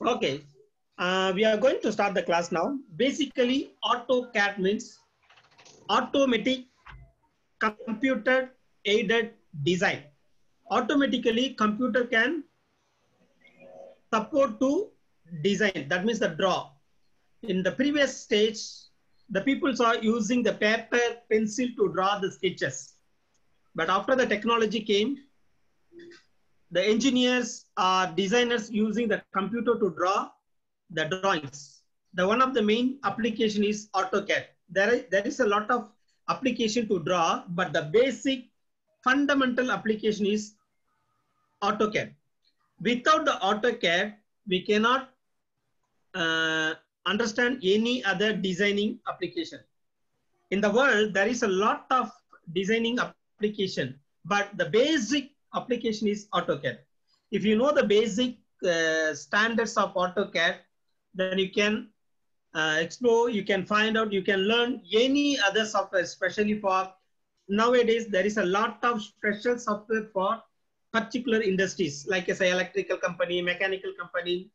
Okay, we are going to start the class now. Basically, AutoCAD means automatic computer aided design. Automatically, computer can support to design. That means the draw. In the previous stage, the people are using the paper, pencil to draw the sketches. But after the technology came, the engineers or designers using the computer to draw the drawings. The one of the main application is AutoCAD. There is a lot of application to draw, but the basic fundamental application is AutoCAD. Without the AutoCAD, we cannot understand any other designing application. In the world, there is a lot of designing application, but the basic application is AutoCAD. If you know the basic standards of AutoCAD, then you can explore, you can find out, you can learn any other software, especially for nowadays, there is a lot of special software for particular industries, like I say, electrical company, mechanical company,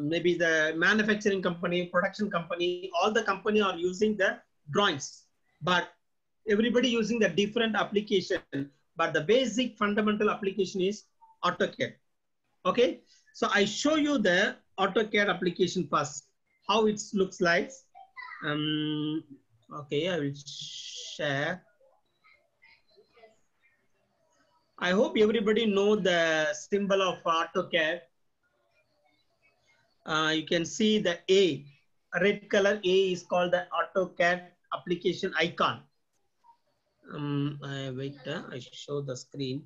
maybe the manufacturing company, production company, all the company are using the drawings, but everybody using the different application, but the basic fundamental application is AutoCAD. Okay, so I show you the AutoCAD application first, how it looks like. Okay, I will share. I hope everybody know the symbol of AutoCAD. You can see the A, red color A is called the AutoCAD application icon. Wait, I show the screen.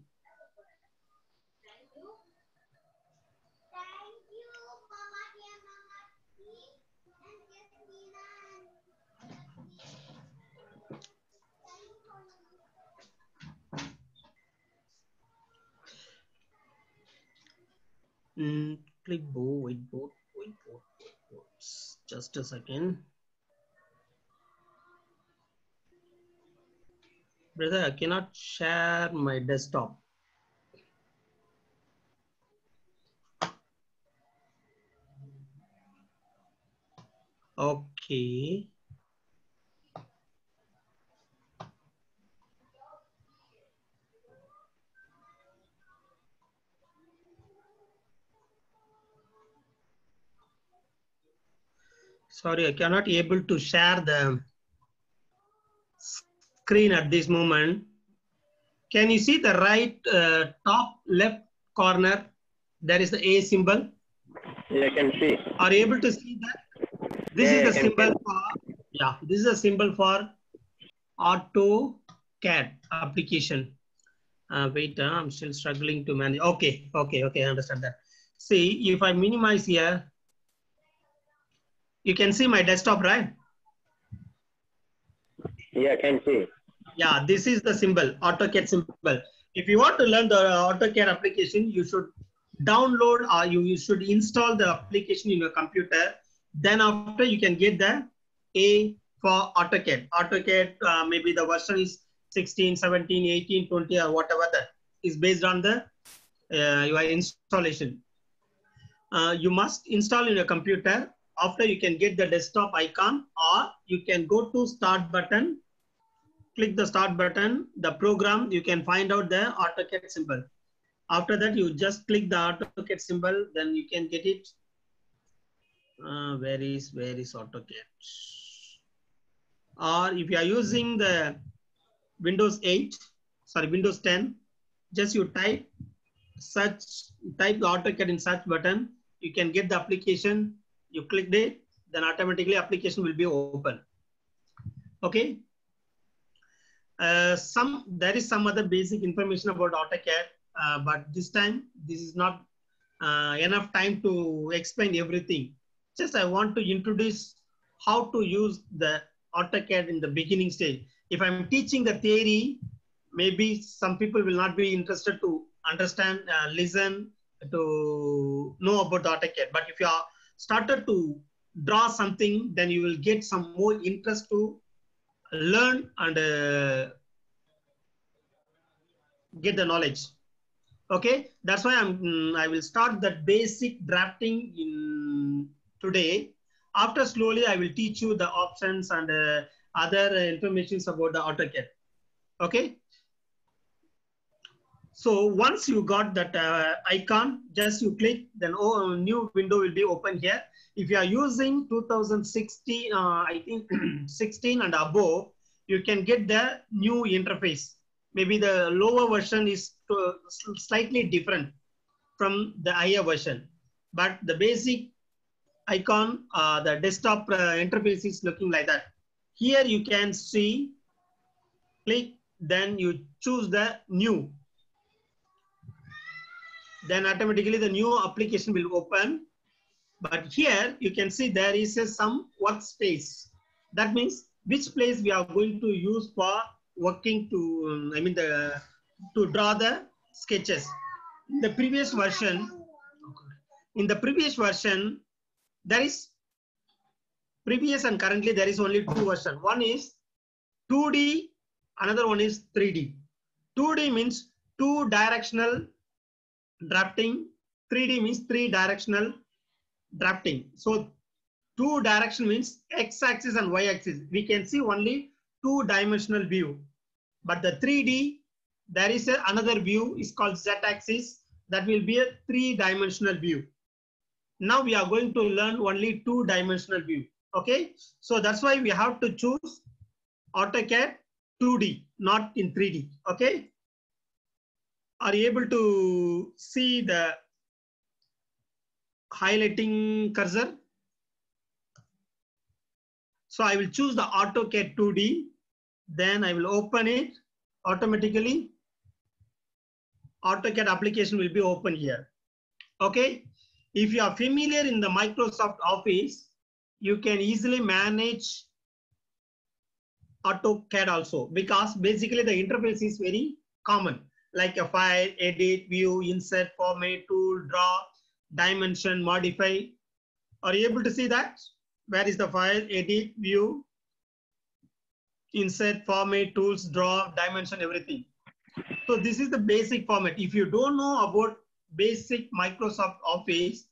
Clipboard, whiteboard. Just a second. Brother, I cannot share my desktop. Okay. Sorry, I cannot able to share the screen at this moment. Can you see the right top left corner? There is the A symbol. Yeah, I can see. Are you able to see that? This is the symbol for, this is a symbol for AutoCAD application. Wait, I'm still struggling to manage. Okay, I understand that. See, if I minimize here, you can see my desktop, right? Yeah, I can see. Yeah, this is the symbol, AutoCAD symbol. If you want to learn the AutoCAD application, you should download or you should install the application in your computer. Then after you can get the A for AutoCAD. AutoCAD, maybe the version is 16, 17, 18, 20 or whatever that is based on the your installation. You must install in your computer. After you can get the desktop icon, or you can go to start button, click the start button, the program, you can find out the AutoCAD symbol. After that, you just click the AutoCAD symbol, then you can get it. Where is AutoCAD? Or if you are using the Windows 10, just you type the AutoCAD in search button, you can get the application, you click it, then automatically application will be open. Okay. There is some other basic information about AutoCAD, but this time this is not enough time to explain everything. Just I want to introduce how to use the AutoCAD in the beginning stage. If I'm teaching the theory, maybe some people will not be interested to understand, listen, to know about the AutoCAD. But if you are started to draw something, then you will get some more interest to learn and get the knowledge. Okay, that's why I will start that basic drafting in today. After slowly, I will teach you the options and other informations about the AutoCAD. Okay. So once you got that icon, just you click, then a new window will be open here. If you are using 2016, I think 16 and above, you can get the new interface. Maybe the lower version is slightly different from the higher version, but the basic icon, the desktop interface is looking like that. Here you can see, click, then you choose the new. Then automatically the new application will open. But here you can see there is some workspace. That means which place we are going to use for working to, to draw the sketches. In the previous version, there is previous and currently there is only two versions. One is 2D, another one is 3D. 2D means two directional drafting, 3D means three directional drafting. So two direction means x-axis and y-axis. We can see only two-dimensional view. But the 3D, there is another view is called z-axis. That will be a three-dimensional view. Now we are going to learn only two-dimensional view. Okay, so that's why we have to choose AutoCAD 2D, not in 3D. Okay, are you able to see the highlighting cursor? So I will choose the AutoCAD 2D, then I will open it automatically. AutoCAD application will be open here. Okay, if you are familiar in the Microsoft Office, you can easily manage AutoCAD also, because basically the interface is very common, like a file, edit, view, insert, format, tool, draw, dimension, modify. Are you able to see that? Where is the file, edit, view, insert, format, tools, draw, dimension, everything. So this is the basic format. If you don't know about basic Microsoft Office,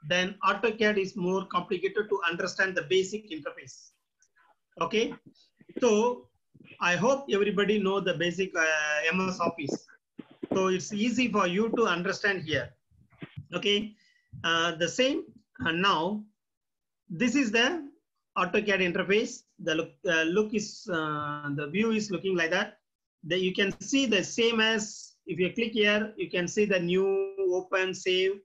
then AutoCAD is more complicated to understand the basic interface. Okay, so I hope everybody know the basic MS Office. So it's easy for you to understand here. Okay, the same. And now this is the AutoCAD interface. The look is the view is looking like that. You can see the same as, if you click here, you can see the new, open, save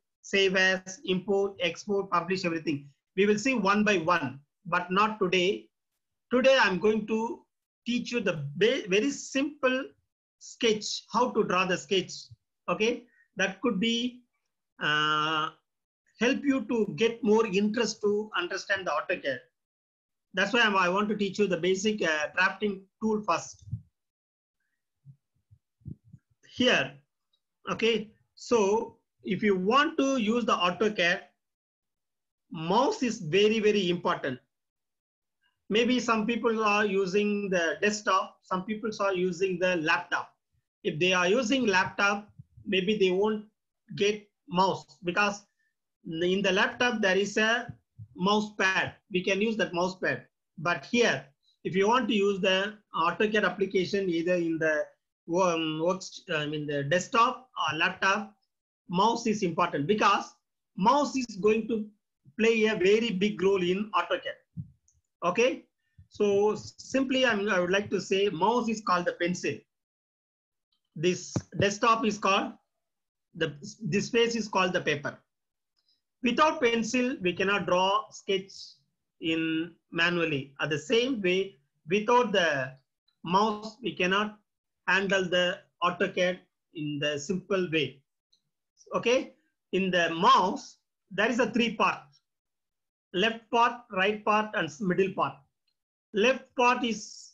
as, import, export, publish, everything. We will see one by one, but not today. Today I'm going to teach you the very simple sketch, how to draw the sketch. Okay, that could be help you to get more interest to understand the AutoCAD. That's why I want to teach you the basic drafting tool first. Here, okay, so if you want to use the AutoCAD, mouse is very, very important. Maybe some people are using the desktop, some people are using the laptop. If they are using laptop, maybe they won't get mouse, because in the laptop there is a mouse pad. We can use that mouse pad. But here, if you want to use the AutoCAD application, either in the the desktop or laptop, mouse is important, because mouse is going to play a very big role in AutoCAD. Okay, so simply I would like to say mouse is called the pencil. This desktop is called this space is called the paper. Without pencil, we cannot draw sketch in manually. At the same way, without the mouse, we cannot handle the AutoCAD in the simple way. Okay, in the mouse, there is a three part: left part, right part, and middle part. Left part is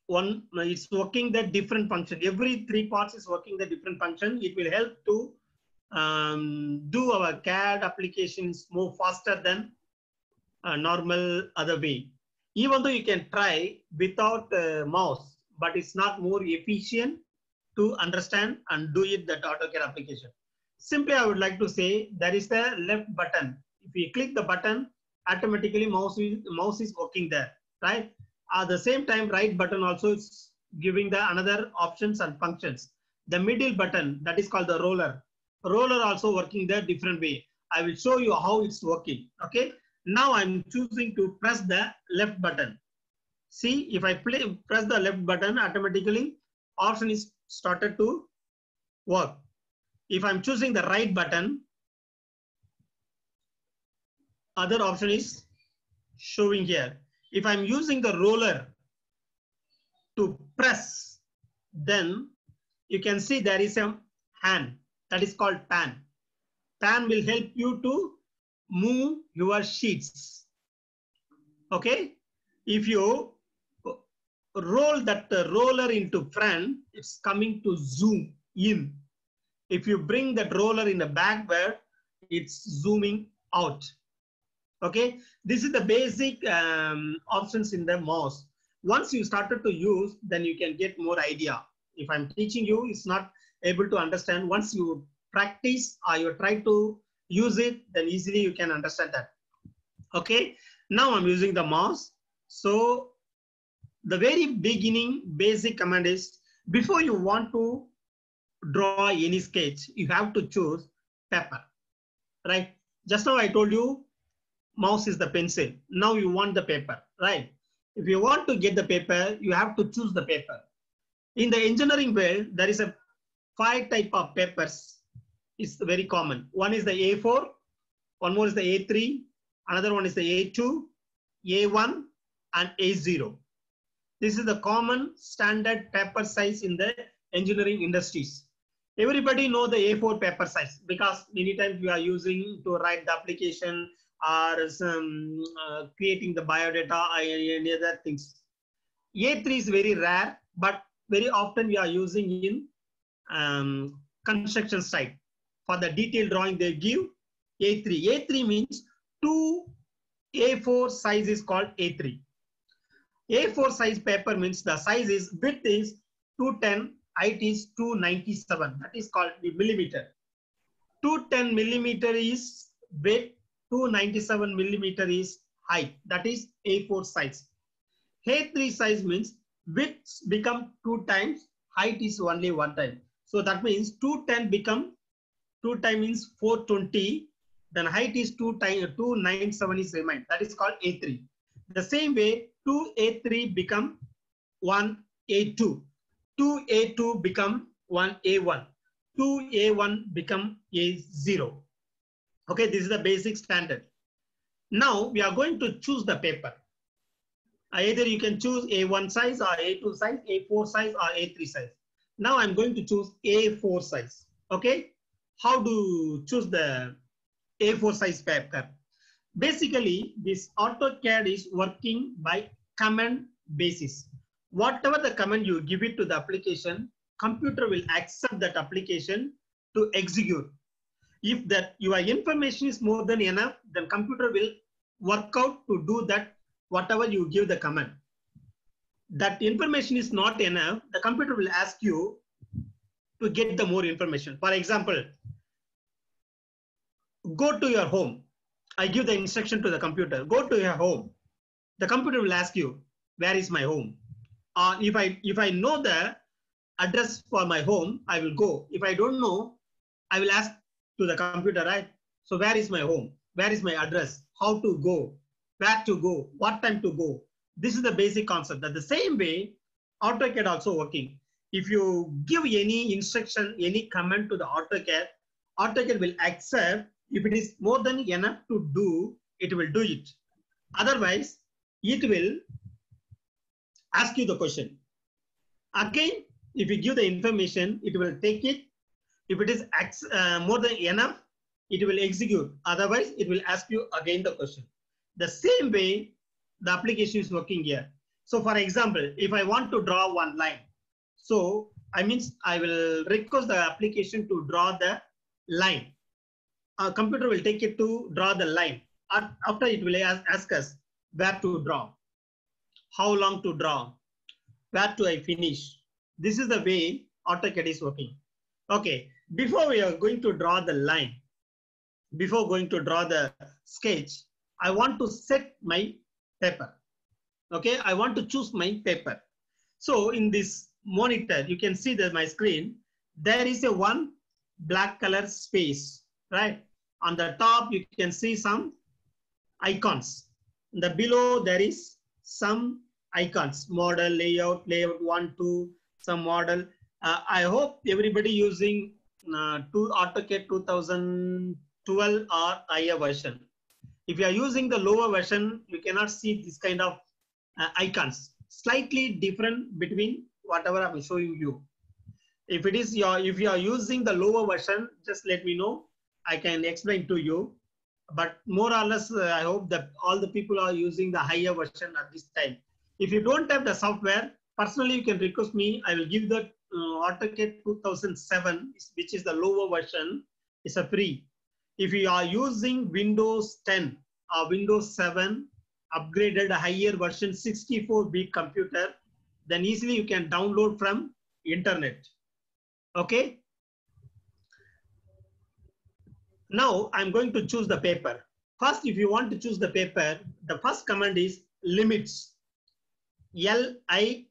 one, it's working the different function. Every three parts is working the different function. It will help to do our CAD applications more faster than a normal other way. Even though you can try without mouse, but it's not more efficient to understand and do it that AutoCAD application. Simply, I would like to say there is the left button. If you click the button, automatically mouse is working there, right? At the same time, right button also is giving the another options and functions. The middle button, that is called the roller. Roller also working there different way. I will show you how it's working. Okay. Now I'm choosing to press the left button. See, if I press the left button, automatically option is started to work. If I'm choosing the right button, other option is showing here. If I'm using the roller to press, then you can see there is a hand that is called pan. Pan will help you to move your sheets. Okay. If you roll that roller into front, it's coming to zoom in. If you bring that roller in the backward, it's zooming out. Okay, this is the basic options in the mouse. Once you started to use, then you can get more idea. If I'm teaching you, it's not able to understand. Once you practice or you try to use it, then easily you can understand that. Okay, now I'm using the mouse. So the very beginning basic command is, before you want to draw any sketch, you have to choose paper, right? Just now I told you mouse is the pencil. Now you want the paper, right? If you want to get the paper, you have to choose the paper. In the engineering world, there is a 5 type of papers. It's very common. One is the A4, one more is the A3, another one is the A2, A1, and A0. This is the common standard paper size in the engineering industries. Everybody know the A4 paper size because many times we are using to write the application or some creating the biodata or any other things. A3 is very rare, but very often we are using in construction site. For the detailed drawing they give A3. A3 means 2 A4 size is called A3. A4 size paper means the size is, width is 210, height is 297. That is called the millimeter. 210 millimeter is width, 297 millimeter is height. That is A4 size. A3 size means width become 2 times, height is only 1 time. So that means 210 become 2 times means 420. Then height is 2 times 297 is remain. That is called A3. The same way 2A3 become 1A2. 2A2 become 1A1. 2A1 become A0. Okay, this is the basic standard. Now we are going to choose the paper. Either you can choose A1 size or A2 size, A4 size or A3 size. Now I'm going to choose A4 size. Okay, how to choose the A4 size paper? Basically, this AutoCAD is working by command basis. Whatever the command you give it to the application, computer will accept that application to execute. If that your information is more than enough, then computer will work out to do that whatever you give the command. That information is not enough, the computer will ask you to get the more information. For example, go to your home. I give the instruction to the computer, go to your home. The computer will ask you, where is my home? If I know the address for my home, I will go. If I don't know, I will ask to the computer, right? So where is my home? Where is my address? How to go? Where to go? What time to go? This is the basic concept. That the same way, AutoCAD also working. If you give any instruction, any command to the AutoCAD, AutoCAD will accept. If it is more than enough to do, it will do it. Otherwise, it will ask you the question. Again, if you give the information, it will take it. If it is more than enough, it will execute. Otherwise, it will ask you again the question. The same way, the application is working here. So for example, if I want to draw one line, so I will request the application to draw the line. Our computer will take it to draw the line. After it will ask us where to draw, how long to draw, where to I finish. This is the way AutoCAD is working. Okay, before we are going to draw the line, before going to draw the sketch, I want to set my paper. Okay, I want to choose my paper. So in this monitor, you can see that my screen, there is a one black color space, right? On the top, you can see some icons. The below, there is some icons, model, layout 1, 2, some model. I hope everybody using AutoCAD 2012 or higher version. If you are using the lower version, you cannot see this kind of icons. Slightly different between whatever I'm showing you. If it is if you are using the lower version, just let me know. I can explain to you. But more or less, I hope that all the people are using the higher version at this time. If you don't have the software, personally, you can request me. I will give the AutoCAD 2007, which is the lower version. It's a free. If you are using Windows 10 or Windows 7, upgraded higher version 64-bit computer, then easily you can download from internet. Okay. Now I'm going to choose the paper. First, if you want to choose the paper, the first command is limits. L-I-M-I-T-S,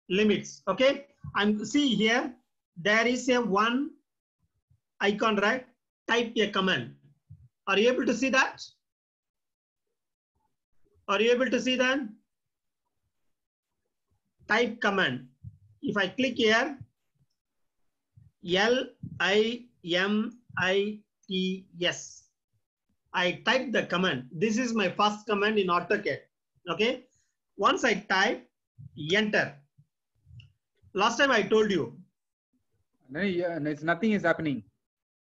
limits. Okay. And see here, there is a one icon, right? Type a command. Are you able to see that? Are you able to see that? Type command. If I click here, L-I-M-I-T-S, I type the command. This is my first command in AutoCAD. Okay. Once I type, enter. Last time I told you. No, yeah, nothing is happening.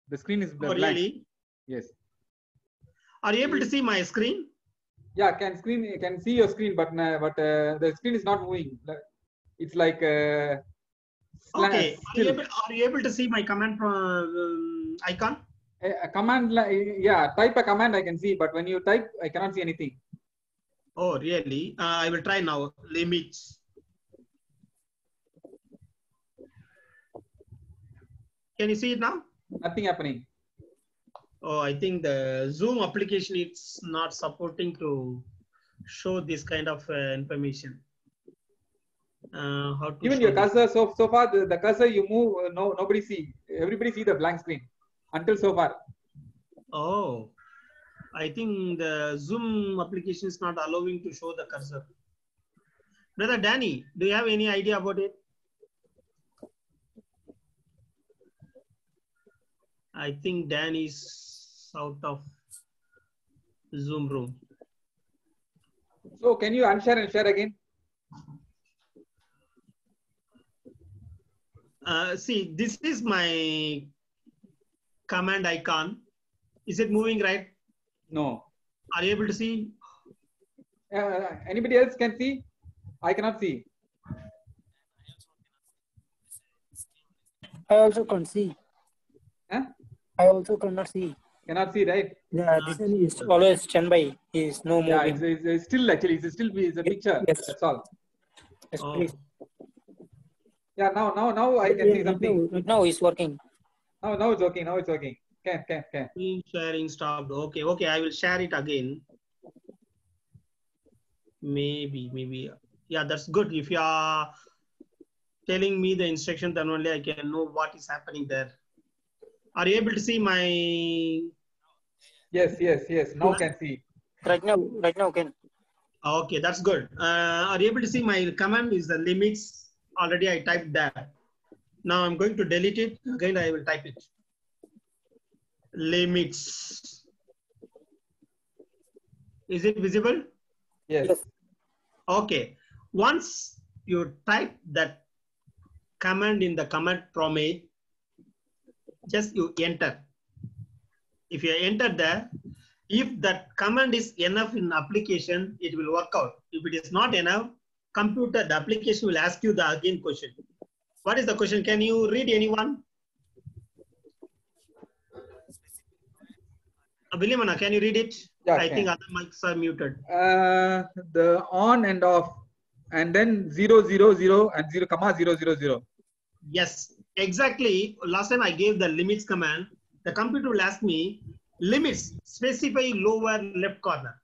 The screen is blank. Really? Yes. Are you able to see my screen? Yeah, can see your screen, but the screen is not moving. It's like okay. Are you able to see my command icon? A command, yeah, type a command I can see, but when you type, I cannot see anything. Oh, really? I will try now. Limits. Can you see it now? Nothing happening. Oh, I think the Zoom application is not supporting to show this kind of information. How to even your cursor, so far the cursor you move, nobody see. Everybody see the blank screen until so far. Oh, I think the Zoom application is not allowing to show the cursor. Brother Danny, do you have any idea about it? I think Dan is out of Zoom room. So can you unshare and share again? See, this is my command icon. Is it moving right? No. Are you able to see? Anybody else can see? I cannot see. I also can't see. Huh? I also cannot see. Cannot see, right? Yeah, this one is always standby. Is no moving. Yeah, it's still actually. It's still a picture. Yes. That's all. Yes, Oh. please. Yeah, now I can see something. Right now it's working. Now it's working. Now it's working. Can. Screen sharing stopped. Okay. I will share it again. Maybe. Yeah, that's good. If you are telling me the instruction, then only I can know what is happening there. Are you able to see my? Yes. Now can see. Right now can. Okay, that's good. Are you able to see my command is the limits? Already I typed that. Now I'm going to delete it. Again, I will type it. Limits. Is it visible? Yes. Okay. Once you type that command in the command prompt, just you enter. If you enter there, if that command is enough in application, it will work out. If it is not enough, the application will ask you the again question. What is the question? Can you read anyone? William, can you read it? Yeah, I think other mics are muted. The on and off. and then 0, 0, 0 and 0, comma 0, 0, 0. Yes, exactly. Last time I gave the limits command. The computer will ask me limits, specify lower left corner.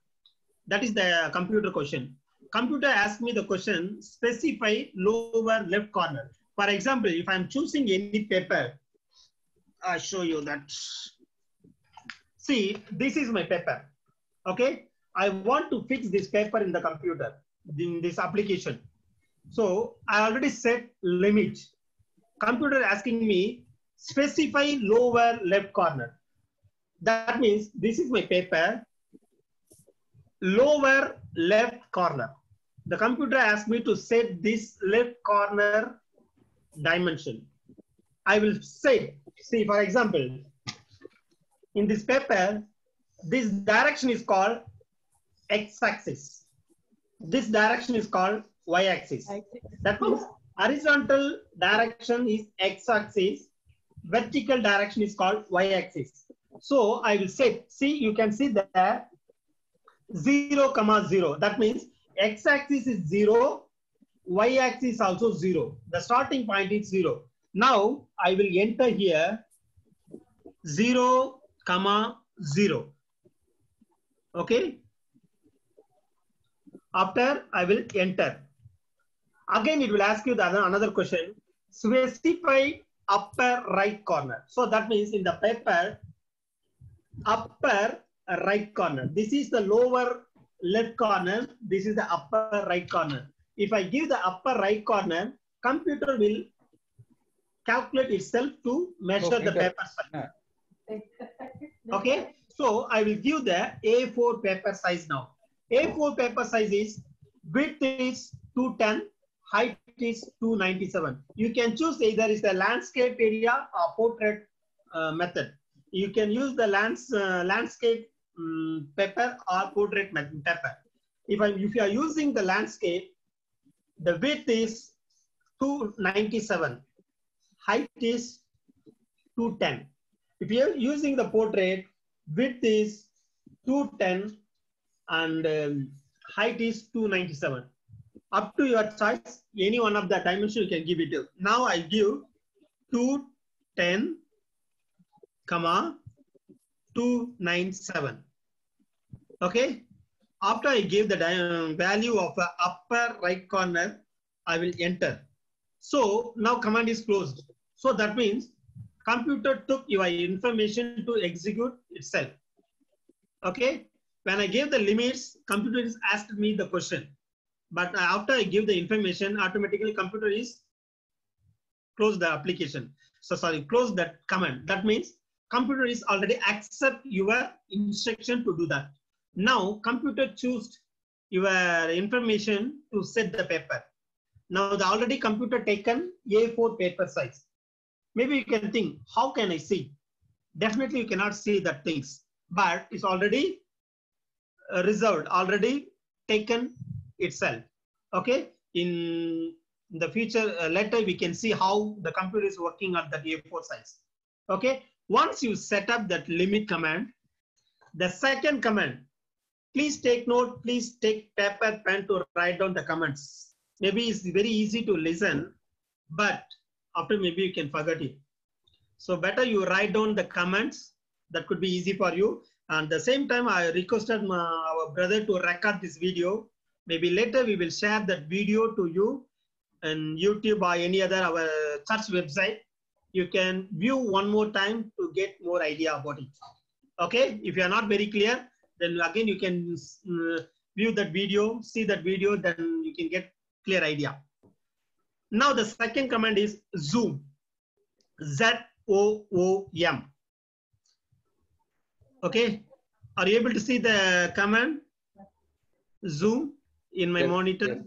That is the computer question. Computer asked me the question, specify lower left corner. For example, if I'm choosing any paper, I'll show you that. See, this is my paper. Okay. I want to fix this paper in the computer, in this application. So I already set limit. Computer asking me specify lower left corner. That means this is my paper, lower left corner. The computer asked me to set this left corner dimension. I will say, see, for example, in this paper, this direction is called x-axis. This direction is called y-axis. That means horizontal direction is x-axis, vertical direction is called y-axis. So I will say, see, you can see there 0, 0. That means x-axis is 0, y-axis also 0. The starting point is 0. Now I will enter here 0, 0. Okay. After I will enter. Again, it will ask you another question. Specify upper right corner. So that means in the paper, upper right corner. This is the lower left corner. This is the upper right corner. If I give the upper right corner, computer will calculate itself to measure the paper size. Okay. So I will give the A4 paper size now. A4 paper size is width is 210, height is 297. You can choose either is the landscape area or portrait method. You can use the landscape paper or portrait paper. If you are using the landscape, the width is 297, height is 210. If you are using the portrait, width is 210 and height is 297. Up to your choice, any one of the dimension you can give it to. Now I give 210, 297. Okay. After I give the value of the upper right corner, I will enter. So now command is closed. So that means computer took your information to execute itself. Okay. When I gave the limits, computer is asked me the question. But after I give the information, automatically computer is close the application. So sorry, close that command. That means computer is already accept your instruction to do that. Now computer choose your information to set the paper. Now the already computer taken A4 paper size. Maybe you can think, how can I see? Definitely you cannot see that things, but it's already reserved, already taken itself. Okay. In the future, later we can see how the computer is working on the A4 size. Okay. Once you set up that limit command, the second command, please take note, please take paper, pen to write down the comments. Maybe it's very easy to listen, but after maybe you can forget it. So better you write down the comments. That could be easy for you. And at the same time, I requested our brother to record this video. Maybe later we will share that video to you on YouTube or any other our church website. You can view one more time to get more idea about it. Okay. If you are not very clear, then again you can view that video, see that video, then you can get clear idea. Now the second command is zoom. Z-O-O-M. Okay. Are you able to see the command? Zoom in my monitor. Yes.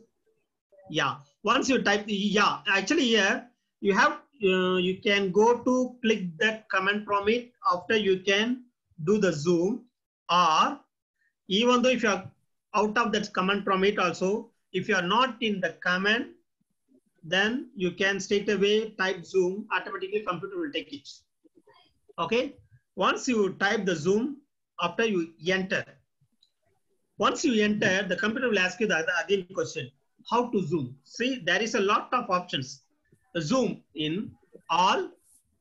Yeah. Once you type, yeah, actually here you have, you can go to click that command from it. After you can do the zoom, or even though if you are out of that command from it also, if you are not in the command, then you can straight away type zoom, automatically computer will take it. Okay. Once you type the zoom, after you enter. Once you enter, the computer will ask you the again question. how to zoom. See, there is a lot of options. Zoom in, all,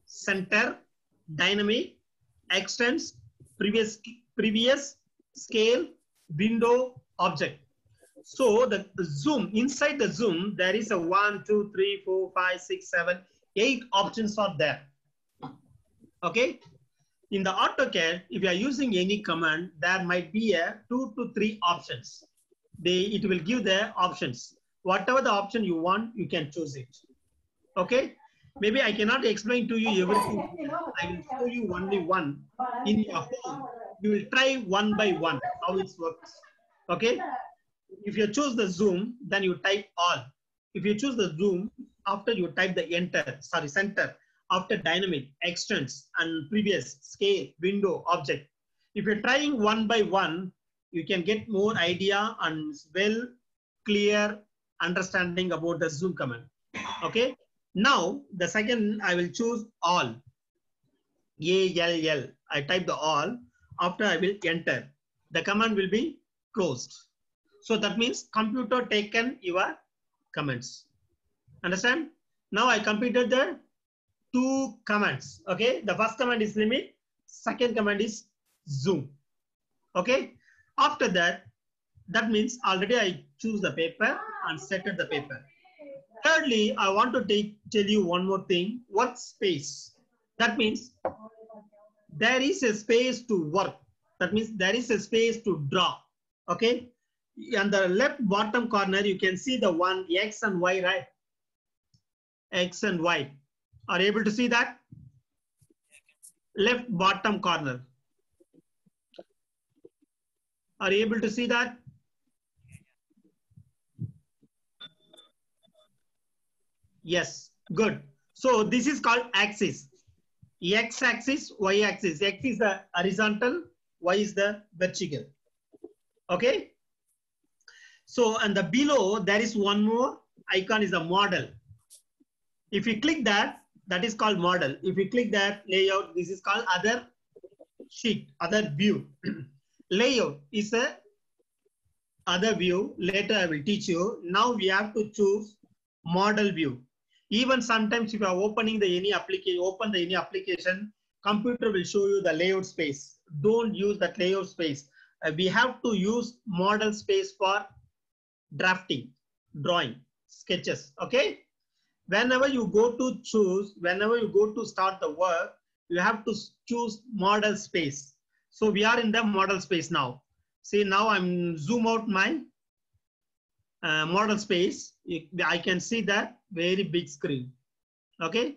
center, dynamic, extends, previous, scale, window, object. So the zoom, inside the zoom, there is a 1, 2, 3, 4, 5, 6, 7, 8 options are there. Okay. In the AutoCAD, if you are using any command, there might be a 2 to 3 options. It will give the options. Whatever the option you want, you can choose it. Okay. Maybe I cannot explain to you everything. I will show you only one. In your home, you will try one by one how it works. Okay. If you choose the zoom, then you type all. If you choose the zoom, after you type the center, after dynamic, extends, and previous, scale, window, object. If you're trying one by one, you can get more idea and clear understanding about the zoom command. Okay. Now, the second, I will choose all. ALL. I type the all. After I will enter. The command will be closed. So that means computer taken your comments. Understand? Now I completed the 2 commands. Okay. The first command is limit. Second command is zoom. Okay. After that, that means already I choose the paper and set the paper. Thirdly, I want to tell you one more thing. Workspace. That means there is a space to work. That means there is a space to draw. Okay. On the left bottom corner, you can see the one X and Y, right? X and Y. Are you able to see that? Left bottom corner. Are you able to see that? Yes, good. So this is called axis. X axis, Y axis. X is the horizontal, Y is the vertical. Okay. So, and the below, there is one more icon is a model. If you click that, that is called model. If you click that layout, this is called other sheet, other view. Layout is a other view. Later I will teach you. Now we have to choose model view. Even sometimes if you are opening any application, computer will show you the layout space. Don't use that layout space. We have to use model space for drafting, drawing, sketches. Okay. Whenever you go to start the work, you have to choose model space. So we are in the model space now. See, now I'm zoom out my model space. I can see that very big screen. Okay.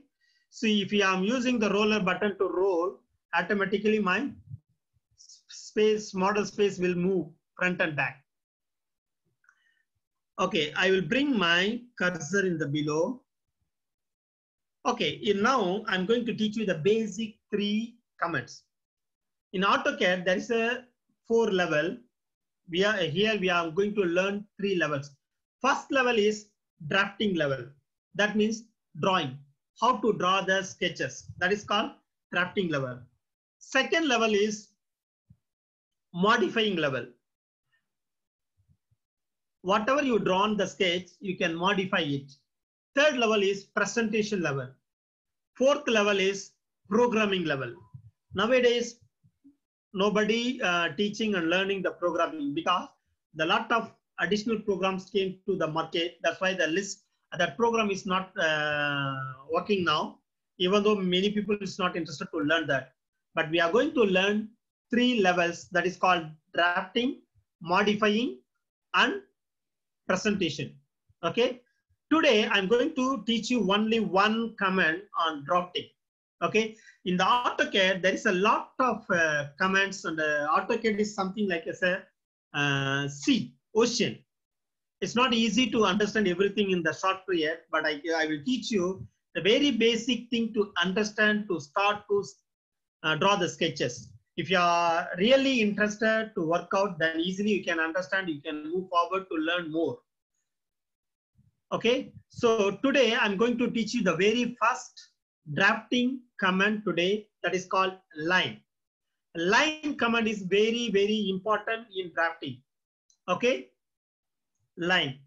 See, if I am using the roller button to roll, automatically my model space will move front and back. Okay, I will bring my cursor in the below. Okay, now I'm going to teach you the basic 3 commands. In AutoCAD, there is a 4 level. We are going to learn 3 levels. First level is drafting level. That means drawing, how to draw the sketches. That is called drafting level. Second level is modifying level. Whatever you draw on the sketch, you can modify it. Third level is presentation level. Fourth level is programming level. Nowadays, nobody teaching and learning the programming because the lot of additional programs came to the market. That's why that program is not working now, even though many people is not interested to learn that. But we are going to learn 3 levels, that is called drafting, modifying, and presentation. Okay. Today, I'm going to teach you only one command on drafting. Okay. In the AutoCAD, there is a lot of commands, and AutoCAD is something like a sea, ocean. It's not easy to understand everything in the short period, but I will teach you the very basic thing to understand to start to draw the sketches. If you are really interested to work out, then easily you can understand, you can move forward to learn more. Okay, so today I'm going to teach you the very first drafting command today, that is called line. Line command is very, very important in drafting. Okay, line.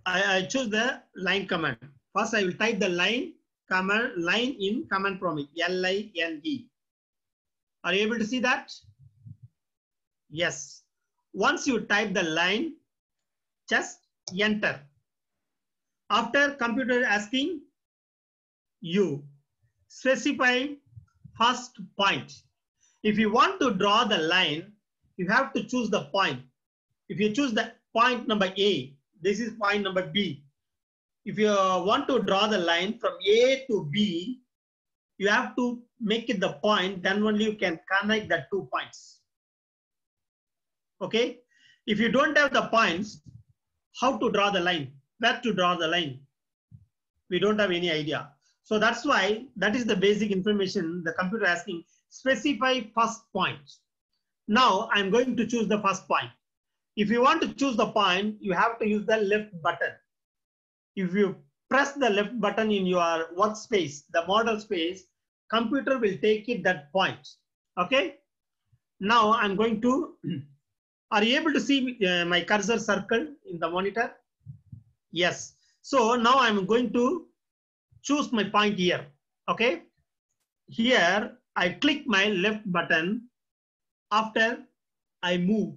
I choose the line command. First, I will type the line in command prompt, L-I-N-E. Are you able to see that? Yes. Once you type the line, just enter. After computer asking you specify first point. If you want to draw the line, you have to choose the point. If you choose the point number A, this is point number B. If you want to draw the line from A to B, you have to make it the point, then only you can connect the 2 points. Okay? If you don't have the points, how to draw the line? Where to draw the line? We don't have any idea. So that's why that is the basic information the computer asking, specify first point. Now I'm going to choose the first point. If you want to choose the point, you have to use the left button. If you press the left button in your workspace, the model space, computer will take it that point. Okay. Now I'm going to, are you able to see my cursor circle in the monitor? Yes. So now I'm going to choose my point here. Okay. Here I click my left button. After I move,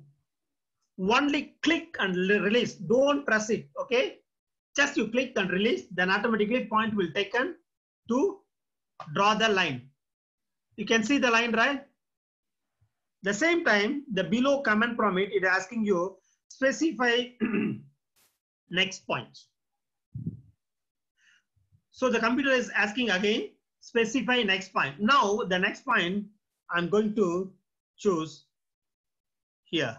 only click and release. Don't press it. Okay. Just you click and release, then automatically point will taken to draw the line. You can see the line, right? The same time, the below command prompt, it is asking you specify next point. So the computer is asking again, specify next point. Now the next point I'm going to choose here.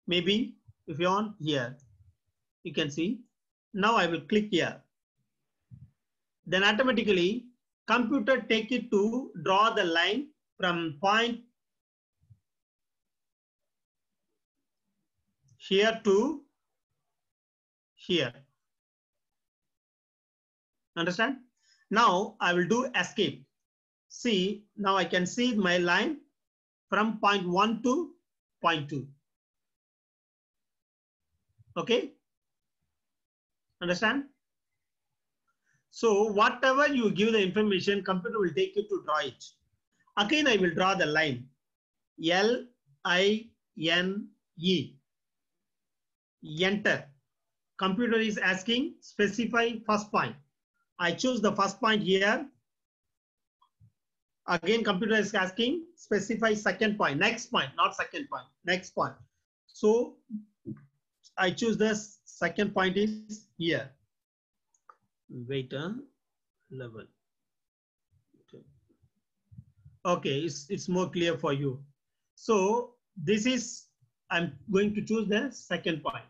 Maybe if you want here, you can see. Now I will click here. Then automatically computer take it to draw the line from point here to here. Understand? Now I will do escape. See, now I can see my line from point 1 to point 2. Okay? Understand? So whatever you give the information, computer will take you to draw it. Again, I will draw the line. L-I-N-E. Enter. Computer is asking, specify first point. I choose the first point here. Again, computer is asking, specify second point. Next point, not second point. Next point. So I choose the second point is here. Wait a level. Okay, it's more clear for you. So this is, I'm going to choose the second point.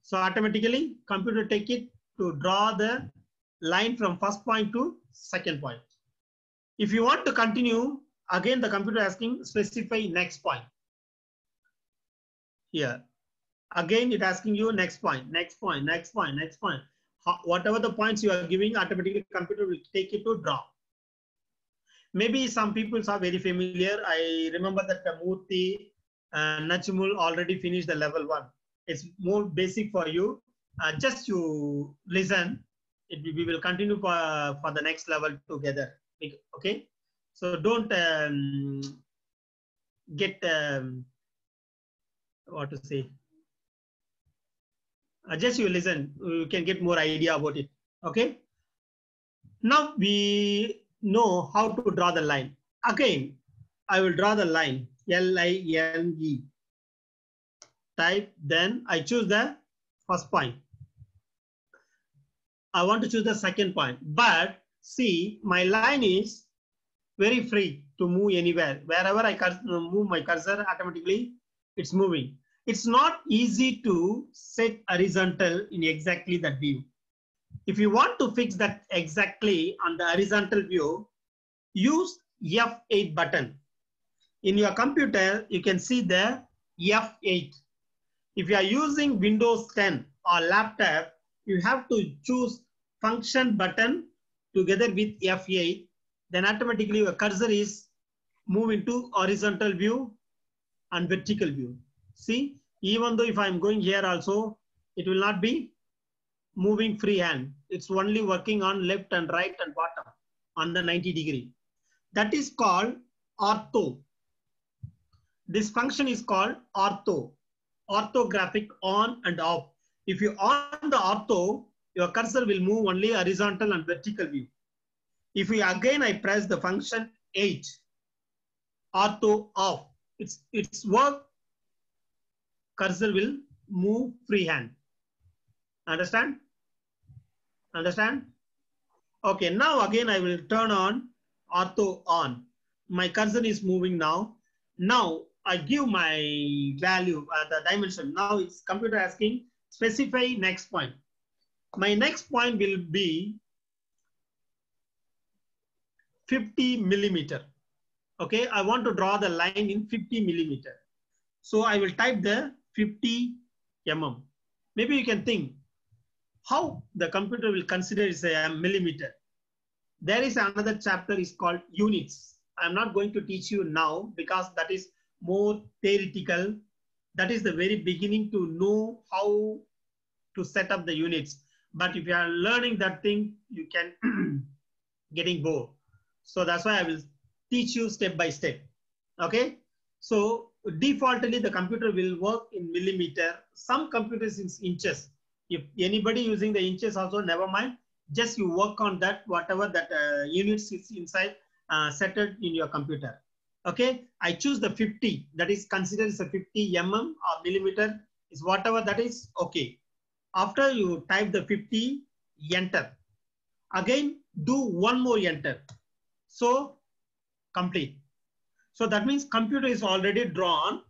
So automatically computer take it to draw the line from first point to second point. If you want to continue, again the computer asking specify next point. Here. Again it asking you next point, next point, next point, next point. Whatever the points you are giving, automatically computer will take it to draw. Maybe some people are very familiar. I remember that Murthy and Nachimul already finished the level 1. It's more basic for you. Just you listen. We will continue for the next level together. Okay. So don't get what to say. Just you listen. You can get more idea about it. Okay. Now we know how to draw the line. Again, I will draw the line. L-I-N-E. Type. Then I choose the first point. I want to choose the second point, but see, my line is very free to move anywhere. Wherever I move my cursor, automatically it's moving. It's not easy to set horizontal in exactly that view. If you want to fix that exactly on the horizontal view, use F8 button. In your computer, you can see the F8. If you are using Windows 10 or laptop, you have to choose function button together with F8. Then automatically your cursor is move into horizontal view and vertical view. See, even though if I'm going here also, It will not be moving freehand. It's only working on left and right and bottom on the 90 degree. That is called ortho. This function is called ortho, orthographic on and off. If you on the ortho, your cursor will move only horizontal and vertical view. If you again I press the function 8, ortho off, its work, cursor will move freehand. Understand? Understand? Okay, now again I will turn on ortho on. My cursor is moving now. Now I give my value, the dimension. Now it's computer asking specify next point. My next point will be 50 millimeter. Okay, I want to draw the line in 50 millimeter. So I will type the 50 mm. Maybe you can think how the computer will consider is a millimeter. There is another chapter is called units. I'm not going to teach you now because that is more theoretical. That is the very beginning to know how to set up the units. But if you are learning that thing, you can getting bored. So that's why I will teach you step by step. Okay. So defaultly the computer will work in millimeter. Some computers in inches. If anybody using the inches also, never mind. Just you work on that, whatever that units is inside set it in your computer. Okay, I choose the 50, that is considered as a 50 mm or millimeter is whatever that is. Okay, after you type the 50, enter. Again, do one more enter. So complete. So that means computer is already drawn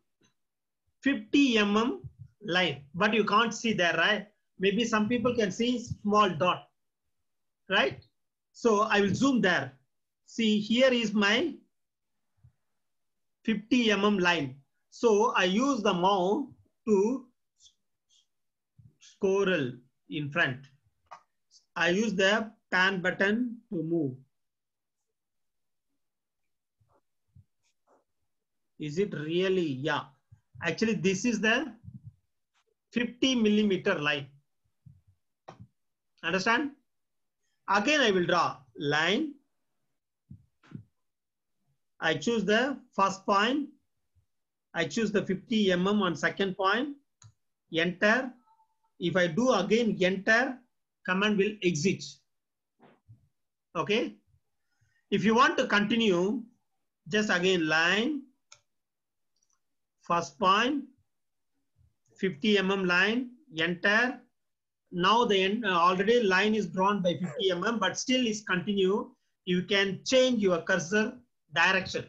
50 mm line, but you can't see there, right? Maybe some people can see small dot, right? So I will zoom there. See, here is my 50 mm line. So I use the mouse to scroll in front. I use the pan button to move. Is it really? Yeah. Actually, this is the 50 millimeter line. Understand? Again, I will draw line. I choose the first point. I choose the 50 mm on second point. Enter. If I do again enter, command will exit. Okay. If you want to continue, just again line. First point, 50 mm line, enter. Now the already line is drawn by 50 mm, but still is continue. You can change your cursor direction.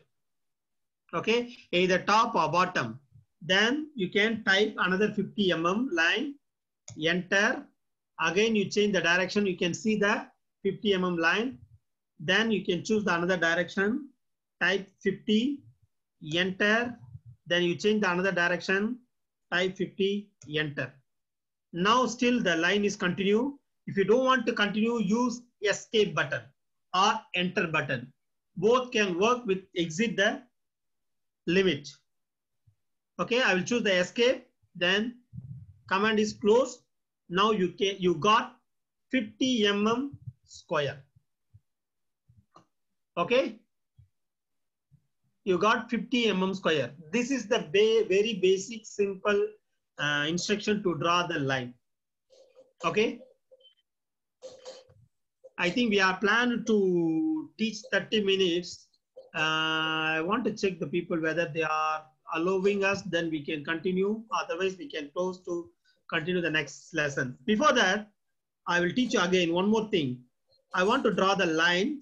Okay, either top or bottom. Then you can type another 50 mm line, enter. Again, you change the direction. You can see the 50 mm line. Then you can choose the another direction, type 50, enter. Then you change the another direction, type 50, enter. Now still the line is continue. If you don't want to continue, use escape button or enter button. Both can work with exit the limit. Okay, I will choose the escape. Then command is closed. Now you got 50 mm square. Okay. You got 50 mm square. This is the very basic, simple instruction to draw the line. Okay. I think we are planned to teach 30 minutes. I want to check the people whether they are allowing us, then we can continue. Otherwise, we can close to continue the next lesson. Before that, I will teach you again one more thing. I want to draw the line.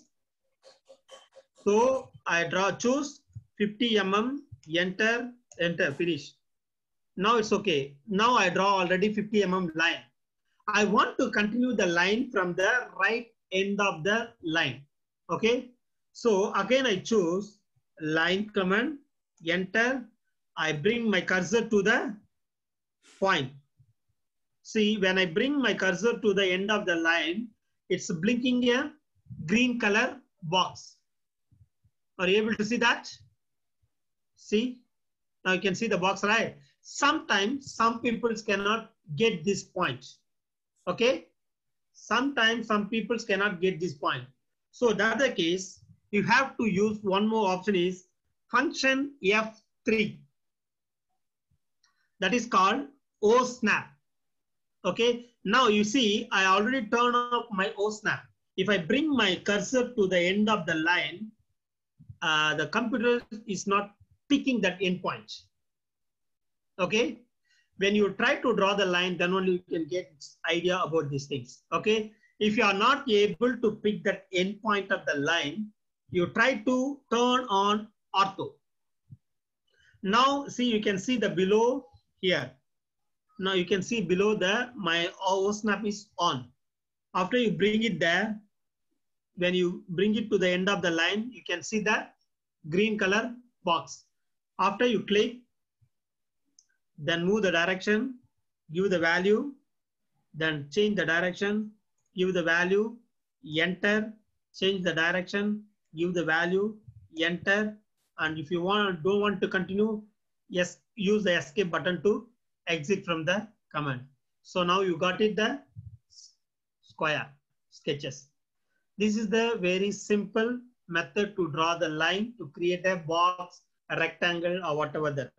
So I choose 50 mm, enter, finish. Now it's okay. Now I draw already 50 mm line. I want to continue the line from the right end of the line. Okay. So again, I choose line command, enter. I bring my cursor to the point. See, when I bring my cursor to the end of the line, it's blinking a green color box. Are you able to see that? See, now you can see the box, right? Sometimes some people cannot get this point. Okay. Sometimes some people cannot get this point. So that's the case. You have to use one more option is function F3. That is called OSnap. Okay. Now you see, I already turned off my OSnap. If I bring my cursor to the end of the line, the computer is not picking that endpoint. Okay. When you try to draw the line, then only you can get idea about these things. Okay. If you are not able to pick that endpoint of the line, you try to turn on ortho. Now see, you can see the below here. Now you can see below there, my OSnap is on. After you bring it there, when you bring it to the end of the line, you can see that green color box. After you click, then move the direction, give the value, then change the direction, give the value, enter, change the direction, give the value, enter. And if you don't want to continue, yes, use the escape button to exit from the command. So now you got it, the square sketches. This is the very simple method to draw the line to create a box, a rectangle, or whatever that.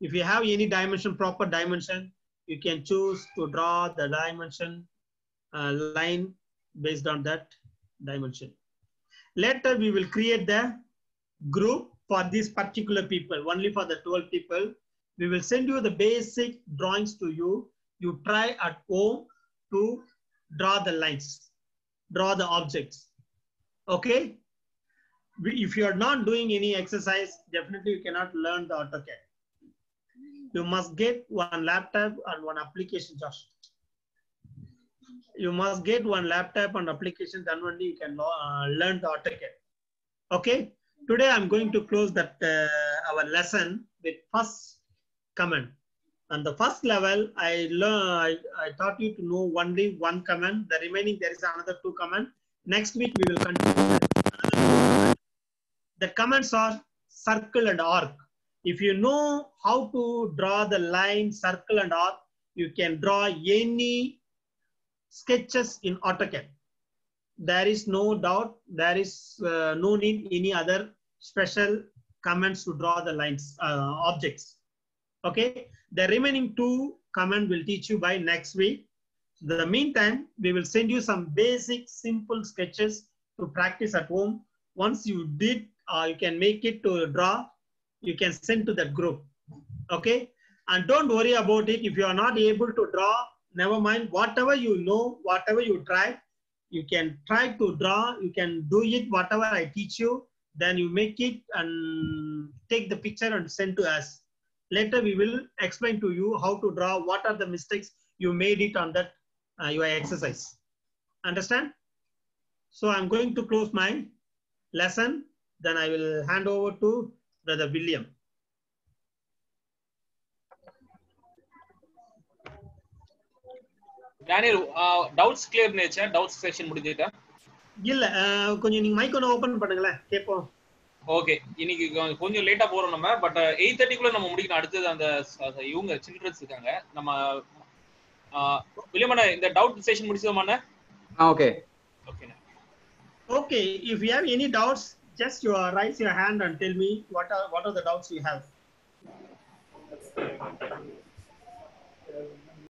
If you have any dimension, proper dimension, you can choose to draw the dimension line based on that dimension. Later, we will create the group for these particular people, only for the 12 people. We will send you the basic drawings to you. You try at home to draw the lines, draw the objects. Okay? If you are not doing any exercise, definitely you cannot learn the AutoCAD. You must get one laptop and one application, Josh. You must get one laptop and application, then only you can learn the AutoCAD. Okay? Today I'm going to close that our lesson with first command. On the first level, I taught you to know only one command. The remaining, there is another 2 commands. Next week, we will continue. The commands are circle and arc. If you know how to draw the line, circle and arc, you can draw any sketches in AutoCAD. There is no doubt, there is no need any other special commands to draw the lines, objects. Okay, the remaining 2 commands will teach you by next week. In the meantime, we will send you some basic simple sketches to practice at home. Once you did, you can make it to draw, you can send to that group. Okay, and don't worry about it. If you are not able to draw, never mind. Whatever you know, whatever you try, you can try to draw, you can do it, whatever I teach you, then you make it and take the picture and send to us. Later, we will explain to you how to draw, what are the mistakes you made it on that your exercise. Understand? So I'm going to close my lesson. Then I will hand over to Brother William. Daniel, doubts clear nature, doubts section முடிஞ்சிட்டா? இல்ல கொஞ்சம் நீங்க mic ஒன்னு open பண்ணுங்களே கேப்போம். Okay, இன்னைக்கு கொஞ்சம் லேட்டா போறோம் நம்ம, பட் 8:30 குள்ள நம்ம முடிக்கணும். அடுத்து அந்த இவங்க சில்ட்ரன்ஸ் இருக்காங்க. நம்ம வில்லியமண்ணா இந்த டவுட் செஷன் முடிச்சோமாண்ணா? ஓகே. ஓகேண்ணா. Okay, if you have any doubts, just raise your hand and tell me what are the doubts you have.